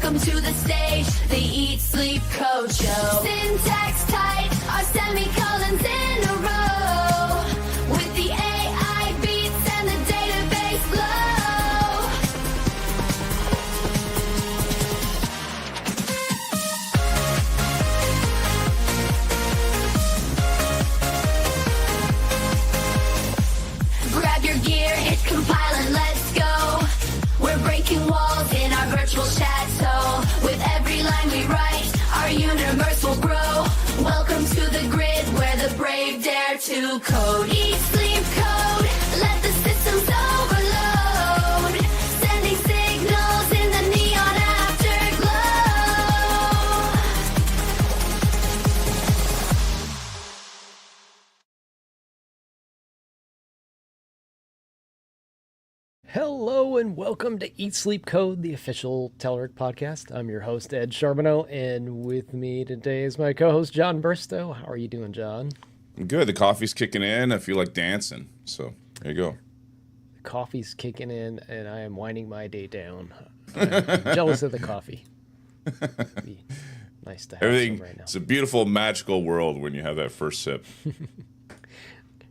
Welcome to the stage, the Eat Sleep Code Show. Syntax tight, our semicolons in a row. With the AI beats and the database flow. Grab your gear, hit compile and let's go. We're breaking walls in our virtual chateau. With every line we write, our universe will grow. Welcome to the grid where the brave dare to code. Eat, sleep, code. Let the systems overload. Sending signals in the neon afterglow. Hello and welcome to Eat Sleep Code, the official Telerik podcast. I'm your host, Ed Charbonneau, and with me today is my co-host, John Bristow. How are you doing, John? I'm good. The coffee's kicking in. I feel like dancing. So there you go. The coffee's kicking in, and I am winding my day down. I'm jealous of the coffee. It'd be nice to have Everything. some right now. It's a beautiful, magical world when you have that first sip.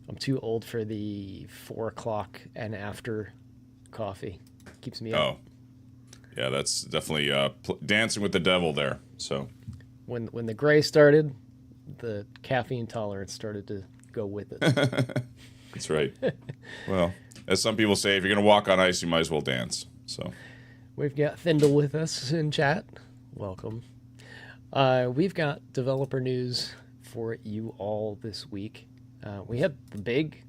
I'm too old for the 4 o'clock and after coffee. Keeps me up. Oh, yeah. That's definitely dancing with the devil there. So When the gray started, the caffeine tolerance started to go with it. that's right. Well, as some people say, if you're gonna walk on ice, you might as well dance. So We've got Thindle with us in chat. Welcome. We've got developer news for you all this week. We had the big,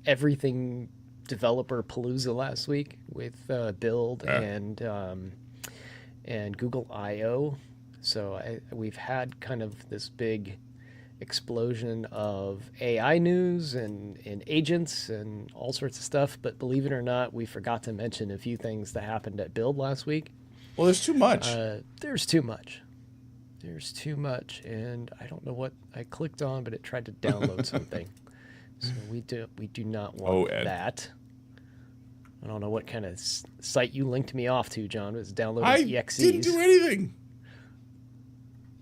everything developer palooza last week with Build and Google I/O. So we've had kind of this big explosion of AI news and agents and all sorts of stuff. But believe it or not, we forgot to mention a few things that happened at Build last week. well, there's too much. There's too much. There's too much, and I don't know what I clicked on, but it tried to download something. So we do not want Ed. that. I don't know what kind of site you linked me off to, John. It was downloading I EXEs. didn't do anything.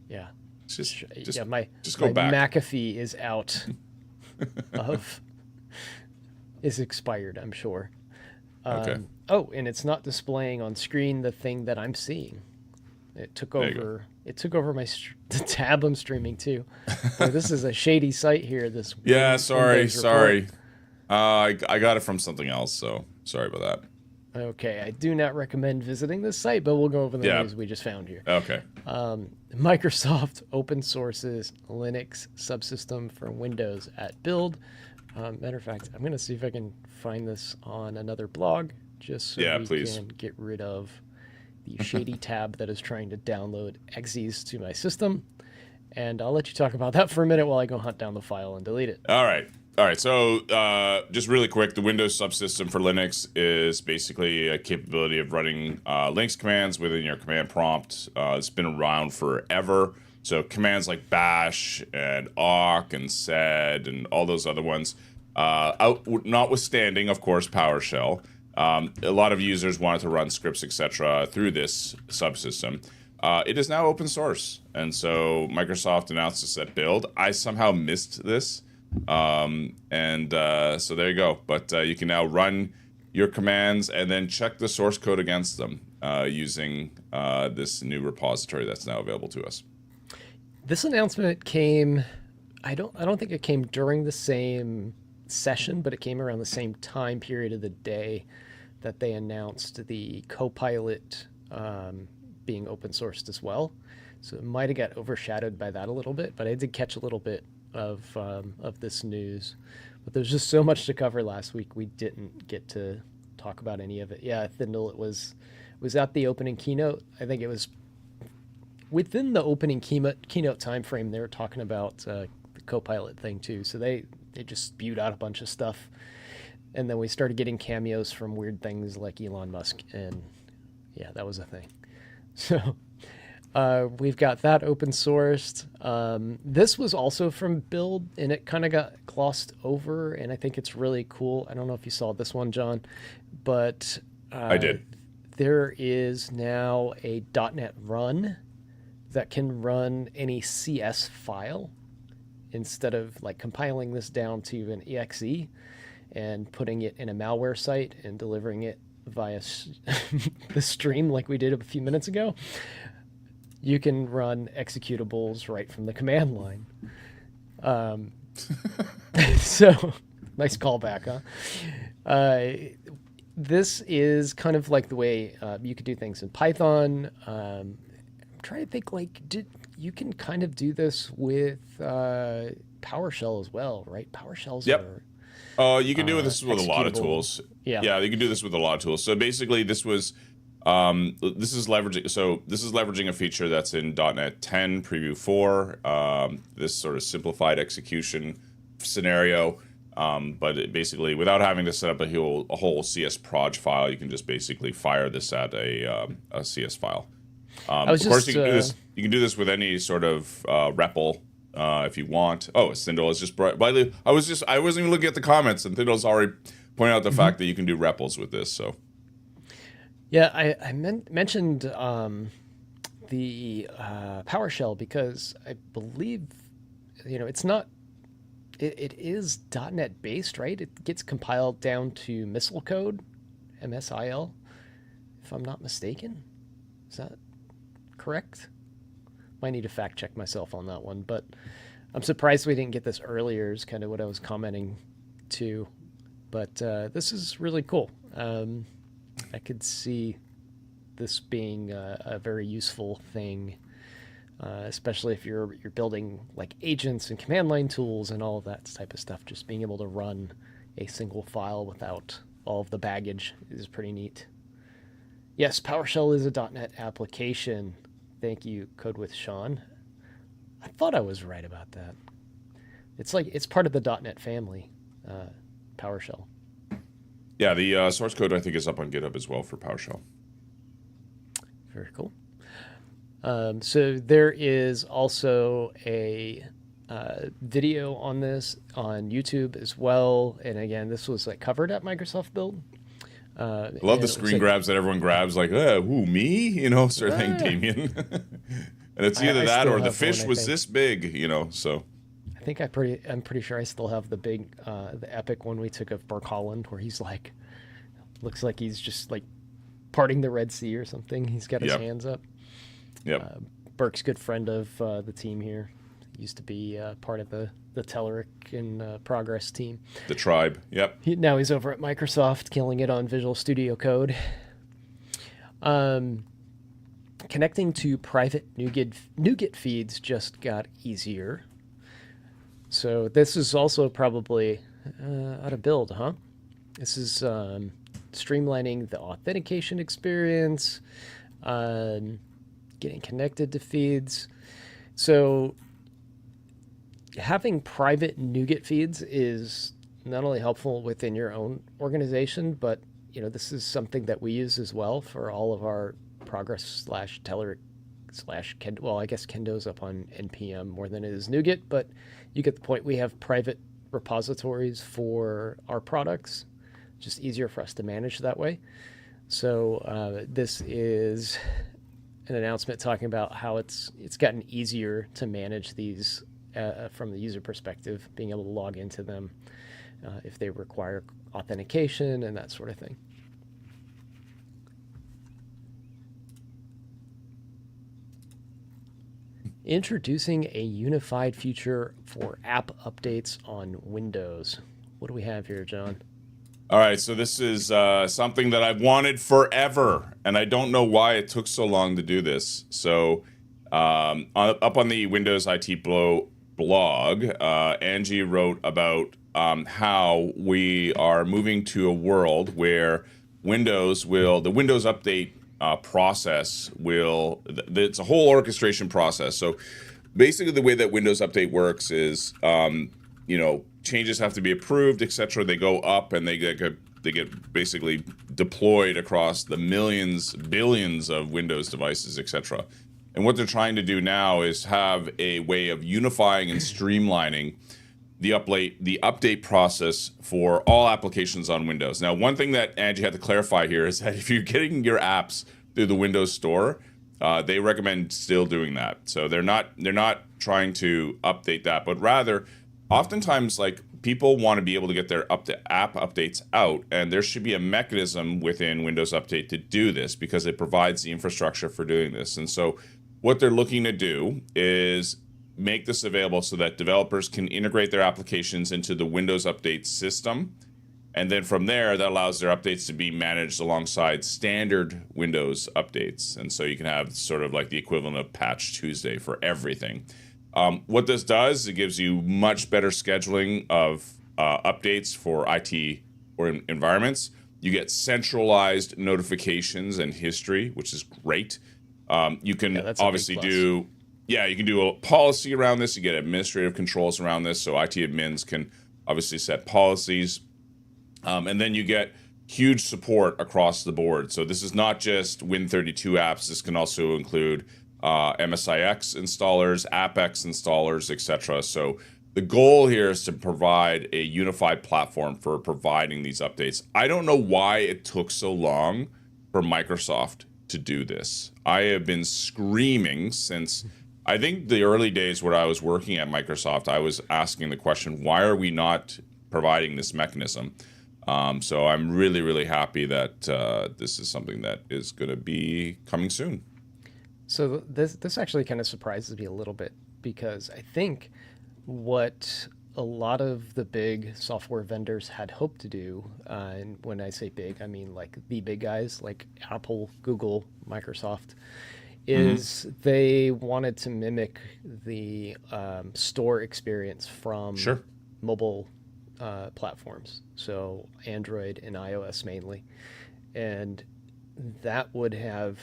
Yeah. Just My go back. McAfee is out is expired, I'm sure. Okay. Oh, and it's not displaying on screen the thing that I'm seeing. It took There you over. It took over the tab I'm streaming too. Boy, this is a shady site here. This Yeah. Sorry. Windows report. I got it from something else. So sorry about that. Okay, I do not recommend visiting this site, but we'll go over the Yeah. news we just found here. Okay. Microsoft open sources Linux subsystem for Windows at Build. Matter of fact, I'm going to see if I can find this on another blog, just so Yeah, we please. can get rid of the shady tab that is trying to download exes to my system. And I'll let you talk about that for a minute while I go hunt down the file and delete it. All right. So just really quick, the Windows subsystem for Linux is basically a capability of running Linux commands within your command prompt. It's been around forever. So commands like bash and awk and sed and all those other ones, notwithstanding, of course, PowerShell. A lot of users wanted to run scripts, etc., through this subsystem. It is now open source, and so Microsoft announced this at Build. I somehow missed this. So there you go. But you can now run your commands and then check the source code against them using this new repository that's now available to us. This announcement came. I don't think it came during the same session, but it came around the same time period of the day that they announced the Copilot being open sourced as well. So it might have got overshadowed by that a little bit, but I did catch a little bit of this news. But there's just so much to cover last week, we didn't get to talk about any of it. Yeah, Thindle, it was at the opening keynote. I think it was within the opening keynote time frame. They were talking about the Copilot thing too. So they just spewed out a bunch of stuff. And then we started getting cameos from weird things like Elon Musk. And yeah, that was a thing. So we've got that open sourced. This was also from Build, and it kind of got glossed over, and I think it's really cool. I don't know if you saw this one, John, but I did. there is now a .NET Run that can run any CS file instead of like compiling this down to an exe and putting it in a malware site and delivering it via the stream like we did a few minutes ago. You can run executables right from the command line. So, nice callback, huh? This is kind of like the way you could do things in Python. I'm trying to think, like, you can kind of do this with PowerShell as well, right? PowerShells are... you can do this with a lot of tools. Yeah, you can do this with a lot of tools. So basically, this is leveraging a feature that's in .NET 10 Preview 4. This sort of simplified execution scenario, but basically, without having to set up a whole CS proj file, you can just basically fire this at a CS file. Of course, you can do this with any sort of REPL. If you want. Oh, Thindle is just bright. I wasn't even looking at the comments, and Thindle's already pointed out the fact that you can do REPLs with this. So, yeah, I mentioned the PowerShell because I believe it's not. It is .NET based, right? It gets compiled down to Missile code, MSIL, if I'm not mistaken. Is that correct? Might need to fact check myself on that one, but I'm surprised we didn't get this earlier is kind of what I was commenting to. But this is really cool. I could see this being a very useful thing, especially if you're building like agents and command line tools and all of that type of stuff. Just being able to run a single file without all of the baggage is pretty neat. Yes, PowerShell is a .NET application. Thank you, Code with Sean. I thought I was right about that. It's part of the .NET family, PowerShell. Yeah, the source code I think is up on GitHub as well for PowerShell. Very cool. So there is also a video on this on YouTube as well. And again, this was like covered at Microsoft Build. I love the screen grabs that everyone grabs, like, who, me? Sort of thing, Damien. And it's either that or the fish was this big, so. I think I'm pretty sure I still have the big, the epic one we took of Burke Holland, where he's like, looks like he's just like parting the Red Sea or something. He's got his hands up. Yep. Burke's good friend of the team here. Used to be part of the Telerik and Progress team. The tribe, yep. Now he's over at Microsoft, killing it on Visual Studio Code. Connecting to private NuGet feeds just got easier. So this is also probably out of build, huh? This is streamlining the authentication experience, getting connected to feeds. So having private NuGet feeds is not only helpful within your own organization, but this is something that we use as well for all of our Progress / Telerik / Kendo. Well, I guess Kendo's up on NPM more than it is NuGet, but you get the point. We have private repositories for our products. Just easier for us to manage that way. So this is an announcement talking about how it's gotten easier to manage these from the user perspective, being able to log into them if they require authentication and that sort of thing. Introducing a unified feature for app updates on Windows. What do we have here, John? All right, so this is something that I've wanted forever, and I don't know why it took so long to do this. So up on the Windows IT blog, Angie wrote about how we are moving to a world where the Windows Update process it's a whole orchestration process. So basically the way that Windows Update works is, changes have to be approved, etc. They go up and they get basically deployed across the billions of Windows devices, etc. And what they're trying to do now is have a way of unifying and streamlining the update process for all applications on Windows. Now, one thing that Angie had to clarify here is that if you're getting your apps through the Windows Store, they recommend still doing that. So they're not trying to update that, but rather, oftentimes, like, people want to be able to get their app updates out, and there should be a mechanism within Windows Update to do this because it provides the infrastructure for doing this. And so what they're looking to do is make this available so that developers can integrate their applications into the Windows Update system. And then from there, that allows their updates to be managed alongside standard Windows updates. And so you can have sort of like the equivalent of Patch Tuesday for everything. What this does, it gives you much better scheduling of updates for IT or environments. You get centralized notifications and history, which is great. You can obviously you can do a policy around this. You get administrative controls around this. So IT admins can obviously set policies. And then you get huge support across the board. So this is not just Win32 apps. This can also include MSIX installers, AppX installers, etc. So the goal here is to provide a unified platform for providing these updates. I don't know why it took so long for Microsoft to do this. I have been screaming since, I think, the early days where I was working at Microsoft. I was asking the question, why are we not providing this mechanism? So I'm really, really happy that this is something that is going to be coming soon. So this actually kind of surprises me a little bit because I think what a lot of the big software vendors had hoped to do, and when I say big, I mean like the big guys like Apple, Google, Microsoft, is they wanted to mimic the store experience from mobile platforms, so Android and iOS mainly, and that would have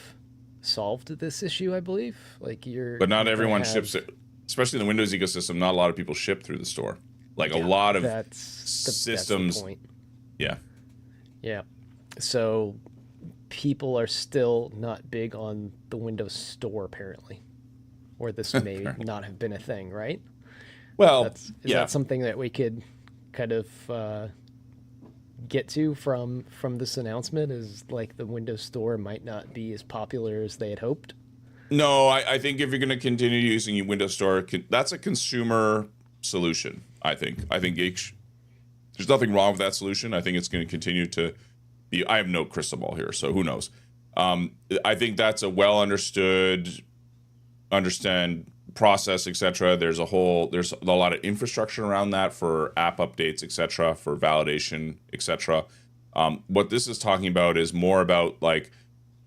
solved this issue, I believe. But not everyone ships it, especially in the Windows ecosystem. Not a lot of people ship through the store. A lot of systems. That's the point. Yeah. So people are still not big on the Windows Store, apparently, or this may not have been a thing, right? Well, is that something that we could kind of get to from this announcement? Is like the Windows Store might not be as popular as they had hoped? No, I think if you're going to continue using Windows Store, that's a consumer solution. I think there's nothing wrong with that solution. I think it's going to continue to be. I have no crystal ball here, so who knows? I think that's a well understand process, etc. There's a lot of infrastructure around that for app updates, etc., for validation, etc. What this is talking about is more about like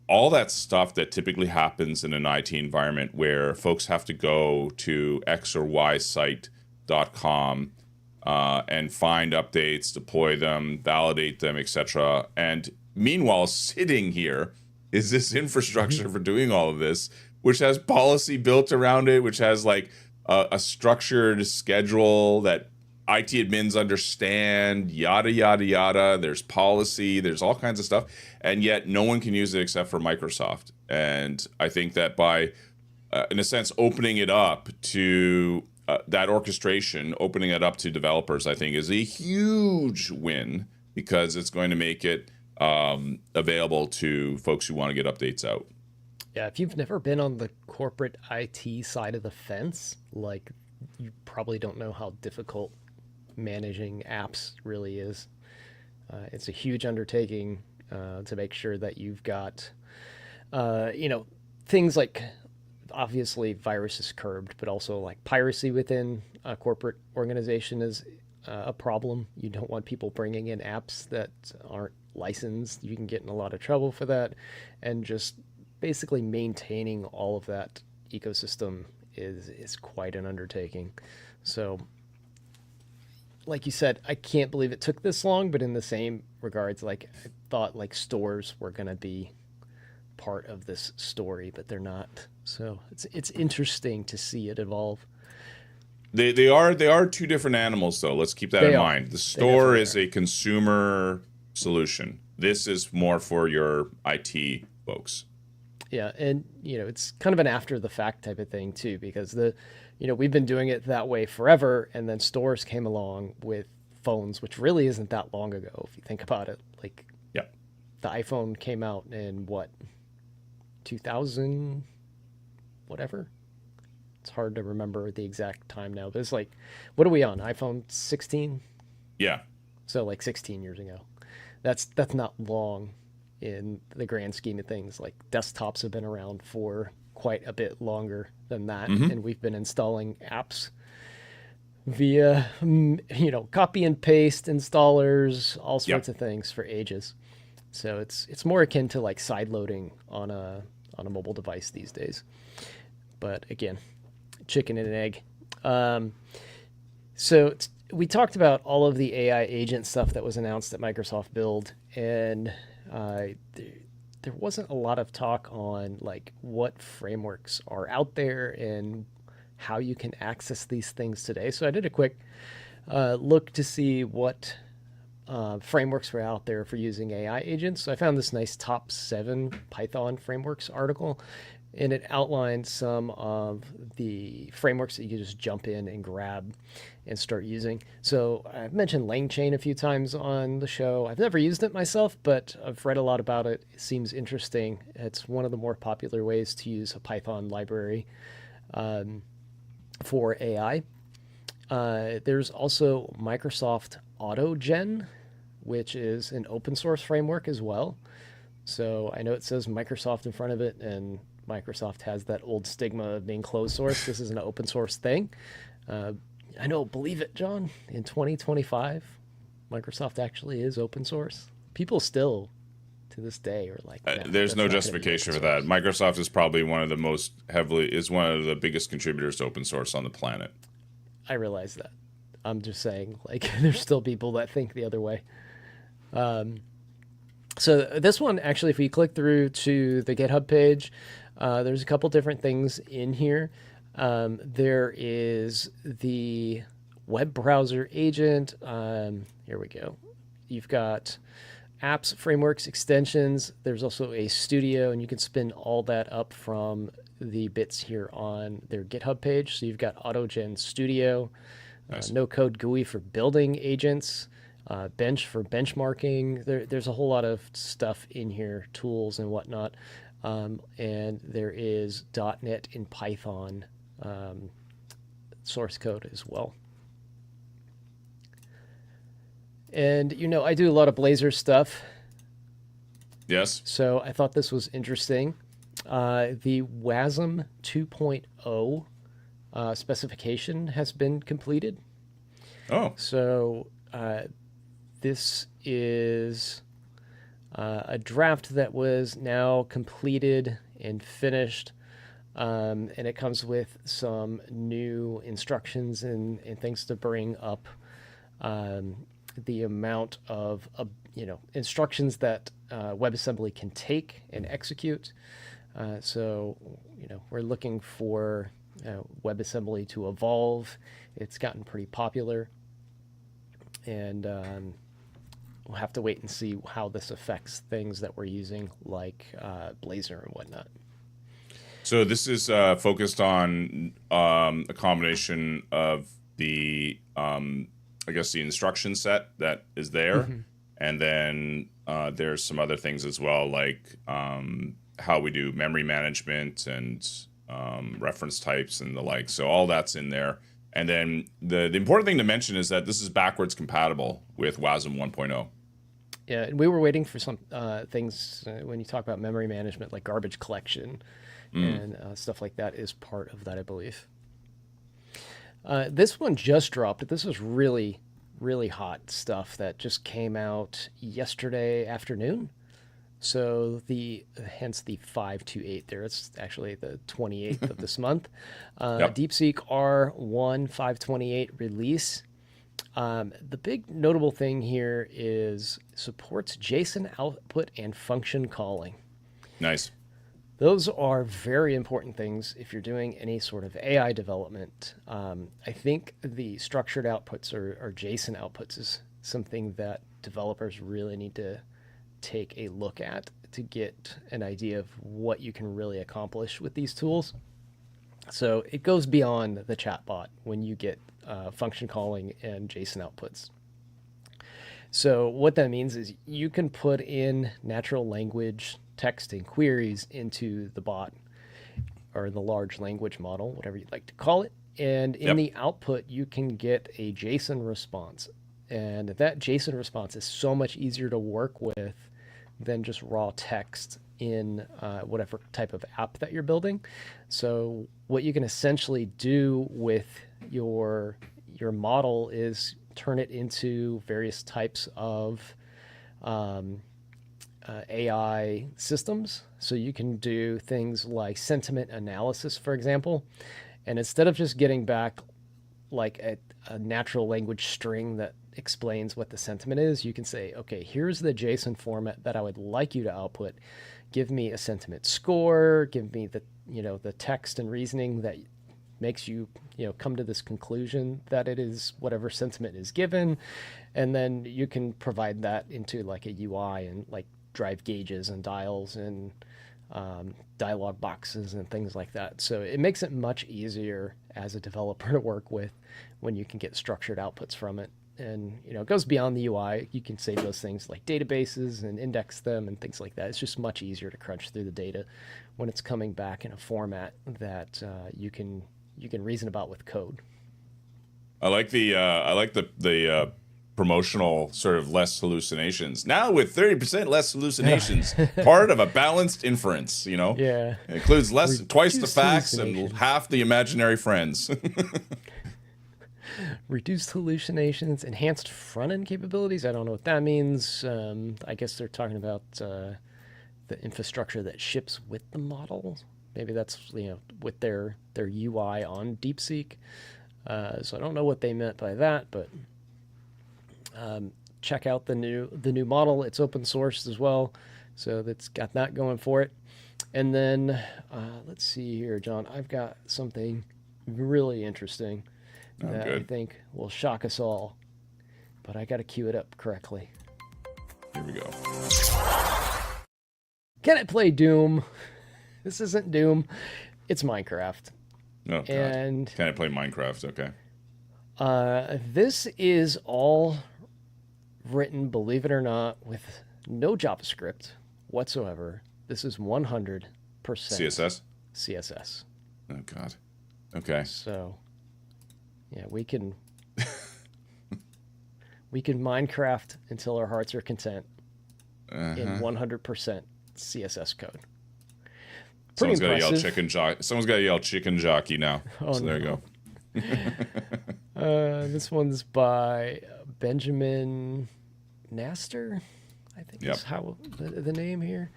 all that stuff that typically happens in an IT environment where folks have to go to X or Y site.com and find updates, deploy them, validate them, etc. And meanwhile, sitting here is this infrastructure for doing all of this, which has policy built around it, which has like a structured schedule that IT admins understand, yada, yada, yada. There's policy, there's all kinds of stuff. And yet no one can use it except for Microsoft. And I think that by, in a sense, opening it up to that orchestration, opening it up to developers, I think is a huge win because it's going to make it available to folks who want to get updates out. Yeah, if you've never been on the corporate IT side of the fence, like, you probably don't know how difficult managing apps really is. It's a huge undertaking to make sure that you've got, things like, obviously virus is curbed, but also like piracy within a corporate organization is a problem. You don't want people bringing in apps that aren't licensed. You can get in a lot of trouble for that. And just basically maintaining all of that ecosystem is quite an undertaking. So, like you said, I can't believe it took this long, but in the same regards, like, I thought like stores were going to be part of this story, but they're not. So it's interesting to see it evolve. They are two different animals, though. Let's keep that in mind. The store is a consumer solution. This is more for your IT folks. Yeah, and it's kind of an after the fact type of thing too, because the we've been doing it that way forever, and then stores came along with phones, which really isn't that long ago if you think about it. Like Yeah. the iPhone came out in what, 2000 whatever. It's hard to remember the exact time now, but it's like, what are we on? iPhone 16? Yeah. So like 16 years ago. That's not long in the grand scheme of things. Like desktops have been around for quite a bit longer than that, and we've been installing apps via copy and paste installers, all sorts of things for ages. So it's more akin to like side loading on a mobile device these days. But again, chicken and egg. So we talked about all of the AI agent stuff that was announced at Microsoft Build, and there wasn't a lot of talk on like what frameworks are out there and how you can access these things today. So I did a quick look to see what frameworks were out there for using AI agents. So I found this nice top 7 Python frameworks article, and it outlined some of the frameworks that you can just jump in and grab and start using. So I've mentioned LangChain a few times on the show. I've never used it myself, but I've read a lot about it. It seems interesting. It's one of the more popular ways to use a Python library for AI. There's also Microsoft AutoGen, which is an open source framework as well. So I know it says Microsoft in front of it, and Microsoft has that old stigma of being closed source. This is an open source thing. I know, believe it, John, in 2025, Microsoft actually is open source. People still, to this day, are like, there's no justification for that. Microsoft is probably one of the one of the biggest contributors to open source on the planet. I realize that. I'm just saying, like, there's still people that think the other way. So this one, actually, if we click through to the GitHub page, there's a couple different things in here. There is the web browser agent. Here we go. You've got apps, frameworks, extensions. There's also a studio, and you can spin all that up from the bits here on their GitHub page. So you've got AutoGen Studio, Nice. no code GUI for building agents, Bench for benchmarking. There's a whole lot of stuff in here, tools and whatnot. And there is .NET in Python source code as well. And, I do a lot of Blazor stuff, Yes. so I thought this was interesting. The WASM 2.0 specification has been completed. Oh, So this is a draft that was now completed and finished, and it comes with some new instructions and things to bring up the amount of instructions that WebAssembly can take and execute. So we're looking for WebAssembly to evolve. It's gotten pretty popular, and we'll have to wait and see how this affects things that we're using, like Blazor and whatnot. so this is focused on a combination of the, I guess, the instruction set that is there, and then there's some other things as well, like how we do memory management and reference types and the like. So all that's in there. And then the important thing to mention is that this is backwards compatible with WASM 1.0. Yeah, and we were waiting for some things when you talk about memory management, like garbage collection and stuff like that is part of that, I believe. This one just dropped. This was really, really hot stuff that just came out yesterday afternoon. So hence the 528 there. It's actually the 28th of this month. Yep. DeepSeek R1 528 release. The big notable thing here is supports JSON output and function calling. Nice. Those are very important things if you're doing any sort of AI development. I think the structured outputs or JSON outputs is something that developers really need to take a look at to get an idea of what you can really accomplish with these tools. So it goes beyond the chatbot when you get function calling and JSON outputs. So what that means is you can put in natural language text and queries into the bot or the large language model, whatever you'd like to call it. And in the output, you can get a JSON response. And that JSON response is so much easier to work with than just raw text in whatever type of app that you're building. So what you can essentially do with your model is turn it into various types of AI systems. So you can do things like sentiment analysis, for example. And instead of just getting back like a natural language string that explains what the sentiment is, you can say, okay, here's the JSON format that I would like you to output. Give me a sentiment score, give me the, the text and reasoning that makes you, come to this conclusion that it is whatever sentiment is given. And then you can provide that into like a UI and like drive gauges and dials and dialog boxes and things like that. So it makes it much easier as a developer to work with when you can get structured outputs from it. And, it goes beyond the UI. You can save those things like databases and index them and things like that. It's just much easier to crunch through the data when it's coming back in a format that you can reason about with code. I like the promotional sort of less hallucinations. Now with 30% less hallucinations, part of a balanced inference, Yeah. It includes twice the facts and half the imaginary friends. Reduced hallucinations, enhanced front-end capabilities. I don't know what that means. I guess they're talking about the infrastructure that ships with the model. Maybe that's with their UI on DeepSeek. So I don't know what they meant by that, but check out the new model. It's open source as well, so that's got that going for it. And then let's see here, John. I've got something really interesting that I think will shock us all, but I got to cue it up correctly. Here we go. Can it play Doom? This isn't Doom. It's Minecraft. Oh, God. And can I play Minecraft? Okay. This is all written, believe it or not, with no JavaScript whatsoever. This is 100% CSS? CSS. Oh, God. Okay. So, yeah, we can Minecraft until our hearts are content in 100% CSS code. Someone's got to yell chicken jockey. Someone's got to yell chicken jockey now. Oh, so there you go. This one's by Benjamin Naster, I think is how the name here.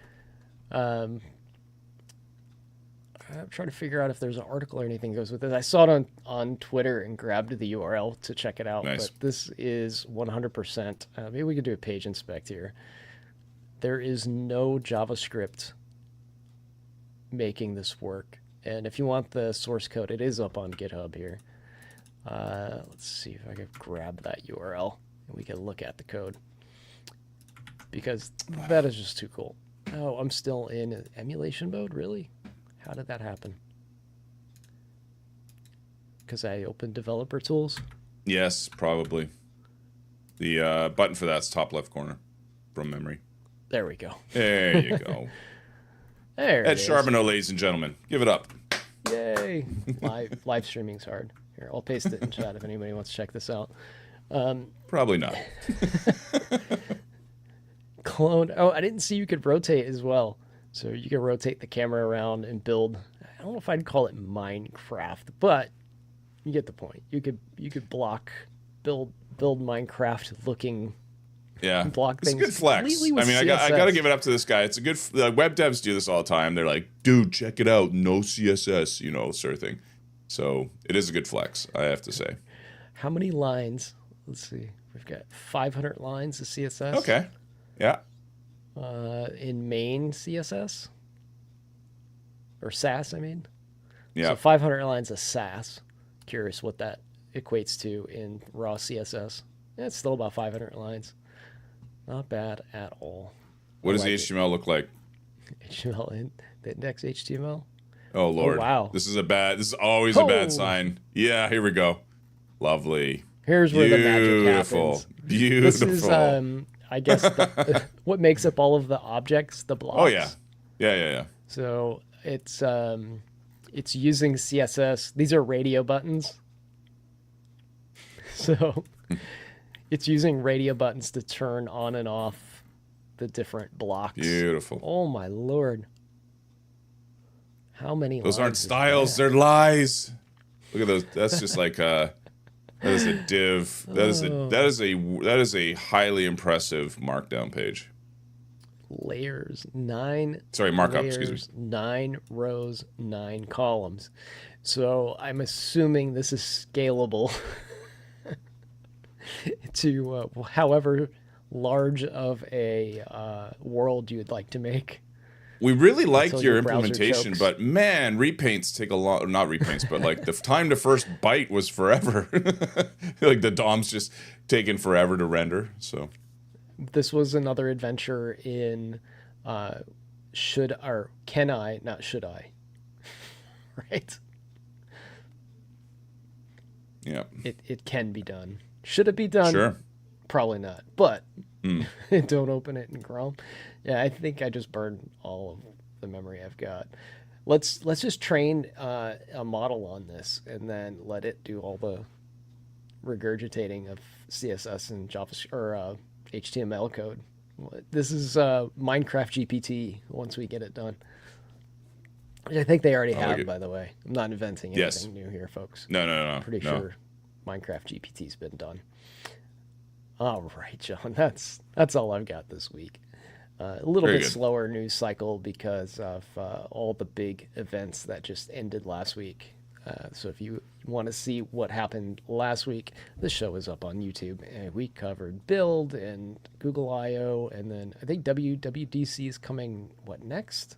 I'm trying to figure out if there's an article or anything that goes with it. I saw it on Twitter and grabbed the URL to check it out. Nice. But this is 100%. Maybe we could do a page inspect here. There is no JavaScript making this work. And if you want the source code, it is up on GitHub here. Let's see if I can grab that URL and we can look at the code, because that is just too cool. Oh, I'm still in emulation mode? Really? How did that happen? Because I opened developer tools? Yes, probably. The button for that's top left corner from memory. There we go. There you go. There Ed it is. Charbonneau, ladies and gentlemen. Give it up. Yay. Live streaming's hard. Here, I'll paste it in chat if anybody wants to check this out. Probably not. Clone. Oh, I didn't see you could rotate as well. So you can rotate the camera around and build. I don't know if I'd call it Minecraft, but you get the point. You could build Minecraft looking. Yeah, block it's a things good flex. completely with I mean, I got to CSS. give it up to this guy. It's a good. Web devs do this all the time. They're like, dude, check it out. No CSS, sort of thing. So it is a good flex, I have to say. How many lines? Let's see. We've got 500 lines of CSS. Okay. Yeah. In main CSS or SAS, I mean. Yeah. So 500 lines of SAS. Curious what that equates to in raw CSS. It's still about 500 lines. Not bad at all. What does I the like HTML look like? HTML in the index HTML. Oh Lord. wow. This is always a bad Oh. sign. Yeah, here we go. Lovely. Here's where the magic Beautiful. happens. Beautiful. This is, I guess, what makes up all of the objects, the blocks. Oh yeah. Yeah. So it's using CSS. These are radio buttons. So it's using radio buttons to turn on and off the different blocks. Beautiful. Oh my Lord. How many Those aren't lines is styles, that? they're lies. Look at those. That's just like that is a div. That is a highly impressive markdown page. Layers, 9 Sorry, markup, layers, excuse me. 9 rows, 9 columns. So I'm assuming this is scalable to however large of a world you'd like to make. We really liked Until your your browser implementation, chokes. but man, repaints take a lot. Not repaints, but like the time to first byte was forever. Like the DOM's just taking forever to render. So This was another adventure in can I, not should I. Right? yeah, It can be done. Should it be done? sure. Probably not. But don't open it in Chrome. Yeah, I think I just burned all of the memory I've got. Let's just train a model on this and then let it do all the regurgitating of CSS and JavaScript or HTML code. This is Minecraft GPT once we get it done. Which I think they already have, by the way. I'm not inventing Yes. anything new here, folks. No. Pretty no. sure Minecraft GPT's been done. All right, John. That's all I've got this week. A little Very bit good. slower news cycle because of all the big events that just ended last week. So if you want to see what happened last week, the show is up on YouTube. And we covered Build and Google I/O, and then I think WWDC is coming. What next?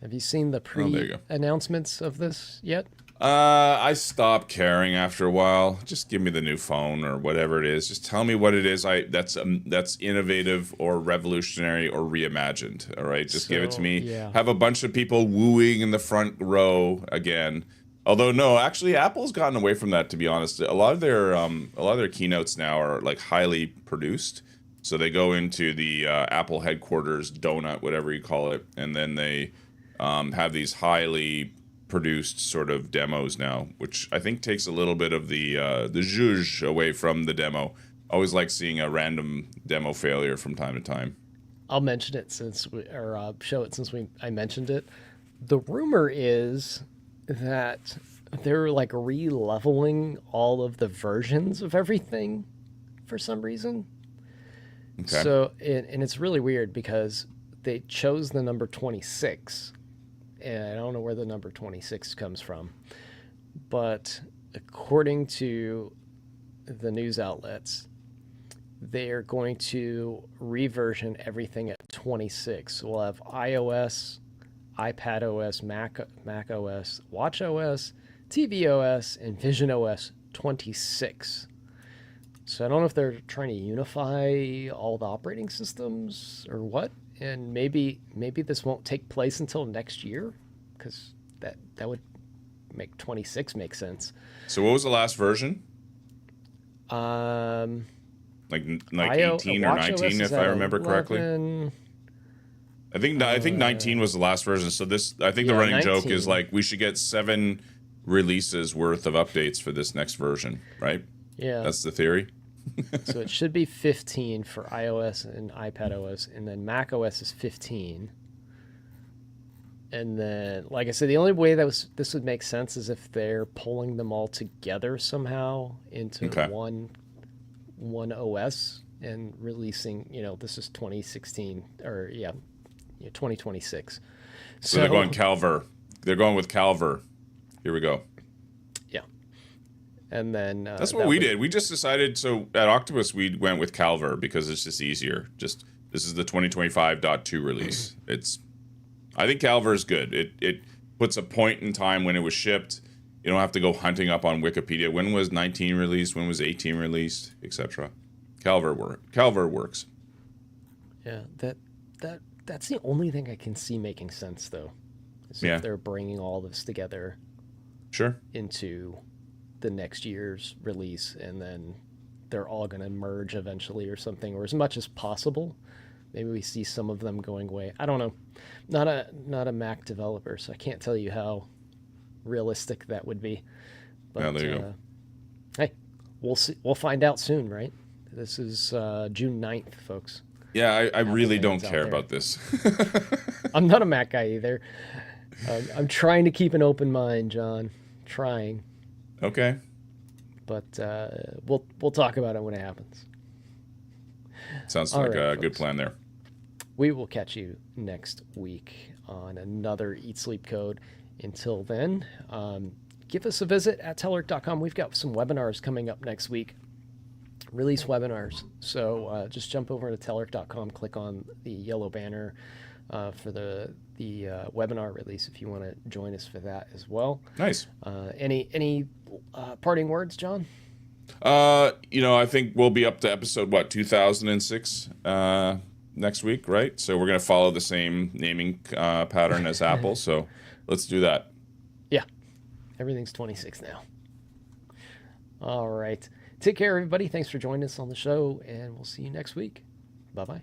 Have you seen the there you go. pre-announcements of this yet? I stopped caring after a while. Just give me the new phone or whatever it is. Just tell me what it is. That's innovative or revolutionary or reimagined. All right, just give it to So, me. yeah. Have a bunch of people wooing in the front row again. Although no, actually, Apple's gotten away from that. To be honest, a lot of their keynotes now are like highly produced. So they go into the Apple headquarters donut, whatever you call it, and then they have these highly produced sort of demos now, which I think takes a little bit of the zhuzh away from the demo. Always like seeing a random demo failure from time to time. I'll mention it show it since I mentioned it. The rumor is that they're like re-leveling all of the versions of everything for some reason. Okay. So, and it's really weird because they chose the number 26, and I don't know where the number 26 comes from, but according to the news outlets, they're going to reversion everything at 26. We'll have iOS, iPadOS, Mac OS, watchOS, tvOS, and visionOS 26. So I don't know if they're trying to unify all the operating systems or what, and maybe this won't take place until next year, because that would make 26 make sense. So what was the last version? Like Like 18 or 19, if I remember correctly. I think 19 was the last version. So I think the Yeah, running joke 19. is like we should get 7 releases worth of updates for this next version, right? Yeah. That's the theory. So it should be 15 for iOS and iPadOS, and then macOS is 15. And then, like I said, the only way this would make sense is if they're pulling them all together somehow into Okay. one OS and releasing. This is 2016 or 2026. So they're going Calver. They're going with Calver. Here we go. Yeah. And then That's what we did. We just decided. So at Octopus, we went with Calver because it's just easier. This is the 2025.2 release. I think Calver is good. It puts a point in time when it was shipped. You don't have to go hunting up on Wikipedia. When was 19 released? When was 18 released? Etc. Calver works. Yeah, that's the only thing I can see making sense though. as Yeah. if they're bringing all this together Sure. into the next year's release, and then they're all going to merge eventually or something, or as much as possible. Maybe we see some of them going away. I don't know. Not a Mac developer, so I can't tell you how realistic that would be. But Yeah, there you go. hey, we'll see. We'll find out soon, right? This is June 9th, folks. Yeah, I really don't fans out care there. about this. I'm not a Mac guy either. I'm trying to keep an open mind, John. Trying, Okay. but we'll talk about it when it happens. Sounds All like right, a good folks. plan there. We will catch you next week on another Eat Sleep Code. Until then, give us a visit at Telerik.com. We've got some webinars coming up next week, release webinars. So just jump over to Telerik.com, click on the yellow banner for the webinar release if you want to join us for that as well. Nice. Any parting words, John? I think we'll be up to episode 2006 next week, right? So we're gonna follow the same naming pattern as Apple. So let's do that. Yeah, everything's 26 now. All right. Take care, everybody. Thanks for joining us on the show, and we'll see you next week. Bye-bye.